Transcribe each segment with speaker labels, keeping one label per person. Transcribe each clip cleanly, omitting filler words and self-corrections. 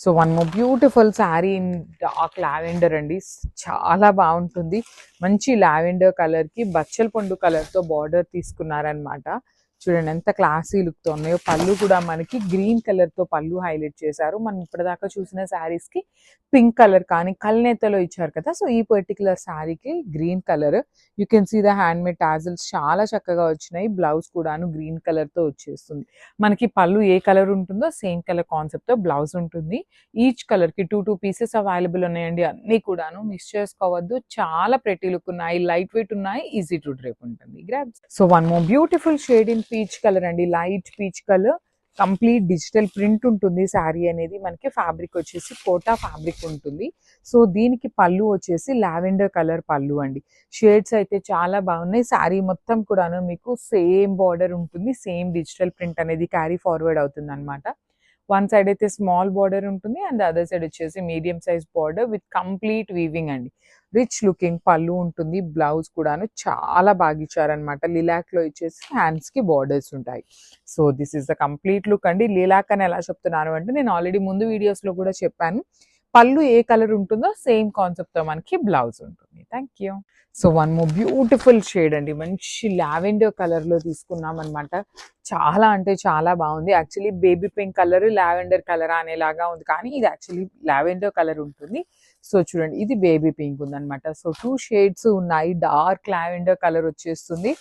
Speaker 1: So one more beautiful sari in dark lavender అండి. చాలా బాగుంటుంది. మంచి లావెండర్ కలర్కి బచ్చల పండు కలర్తో బార్డర్ తీసుకున్నారనమాట. చూడండి ఎంత క్లాసీ లుక్తో ఉన్నాయో. పళ్ళు కూడా మనకి గ్రీన్ కలర్తో పళ్ళు హైలైట్ చేశారు. మనం ఇప్పటిదాకా చూసిన శారీస్కి పింక్ కలర్ కానీ కల్నేతలో ఇచ్చారు కదా. సో ఈ పర్టికులర్ శారీకి green colour. You can see the hand made tassels చాలా చక్కగా వచ్చినాయి. బ్లౌజ్ కూడాను గ్రీన్ కలర్తో వచ్చేస్తుంది. మనకి పళ్ళు ఏ కలర్ ఉంటుందో సేమ్ కలర్ కాన్సెప్ట్తో బ్లౌజ్ ఉంటుంది. ఈచ్ కలర్కి టూ పీసెస్ అవైలబుల్ ఉన్నాయండి. అన్నీ కూడాను మిస్ చేసుకోవద్దు. చాలా ప్రెటీ లుక్ ఉన్నాయి, లైట్ వెయిట్ ఉన్నాయి, ఈజీ టు డ్రేప్ ఉంటుంది. So one more beautiful shade in peach colour అండి. Light peach colour, complete digital print ఉంటుంది. శారీ అనేది మనకి ఫ్యాబ్రిక్ వచ్చేసి కోటా ఫ్యాబ్రిక్ ఉంటుంది. సో దీనికి పళ్ళు వచ్చేసి లావెండర్ కలర్ పళ్ళు అండి. షేడ్స్ అయితే చాలా బాగున్నాయి. శారీ మొత్తం కూడాను మీకు సేమ్ బార్డర్ ఉంటుంది. సేమ్ డిజిటల్ ప్రింట్ అనేది క్యారీ ఫార్వర్డ్ అవుతుంది అనమాట. వన్ సైడ్ అయితే స్మాల్ బార్డర్ ఉంటుంది అండ్ అదర్ సైడ్ వచ్చేసి medium size border with complete weaving అండి. రిచ్ లుకింగ్ పళ్ళు ఉంటుంది. బ్లౌజ్ కూడాను చాలా బాగా ఇచ్చారనమాట. లిలాక్ లో ఇచ్చేసి హ్యాండ్స్ కి బార్డర్స్ ఉంటాయి. So this is the complete look అండి. లిలాక్ అని ఎలా చెప్తున్నాను అంటే నేను ఆల్రెడీ ముందు వీడియోస్ లో కూడా చెప్పాను. పళ్ళు ఏ కలర్ ఉంటుందో సేమ్ కాన్సెప్ట్ తో మనకి బ్లౌజ్ ఉంటుంది. Thank you. So one more beautiful shade అండి. మంచి లావెండర్ కలర్ లో తీసుకున్నాం అనమాట. చాలా అంటే చాలా బాగుంది. Actually baby pink colour lavender colour అనేలాగా ఉంది, కానీ ఇది యాక్చువల్లీ లావెండర్ కలర్ ఉంటుంది. సో చూడండి, ఇది బేబీ పింక్ ఉందన్నమాట. సో 2 షేడ్స్ ఉన్నాయి. డార్క్ లావెండర్ కలర్ వచ్చేస్తుంది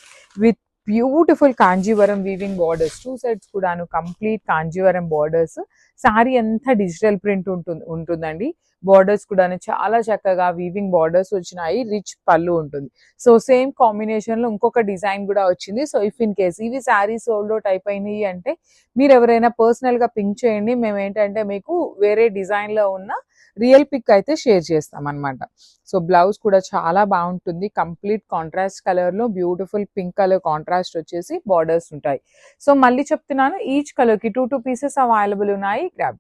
Speaker 1: with beautiful Kanjeevaram weaving borders. 2 sides కూడాను కంప్లీట్ కాంజీవరం బార్డర్స్. శారీ అంతా డిజిటల్ ప్రింట్ ఉంటుందండి. బార్డర్స్ కూడాను చాలా చక్కగా వీవింగ్ బార్డర్స్ వచ్చినాయి. రిచ్ పళ్ళు ఉంటుంది. సో సేమ్ కాంబినేషన్ లో ఇంకొక డిజైన్ కూడా వచ్చింది. సో ఇఫ్ ఇన్ కేస్ ఇవి శారీ సోల్డ్ అవుట్ అయిపోయినాయి అంటే మీరు ఎవరైనా పర్సనల్ గా పింక్ చేయండి. మేము ఏంటంటే మీకు వేరే డిజైన్ లో ఉన్న రియల్ పిక్ అయితే షేర్ చేస్తాం అనమాట. సో బ్లౌజ్ కూడా చాలా బాగుంటుంది. కంప్లీట్ కాంట్రాస్ట్ కలర్ లో బ్యూటిఫుల్ పింక్ కలర్ కాంట్రాస్ట్ వచ్చేసి బార్డర్స్ ఉంటాయి. సో మళ్ళీ చెప్తున్నాను, ఈచ్ కలర్ కి 2 పీసెస్ అవైలబుల్ ఉన్నాయి. గ్రాబ్.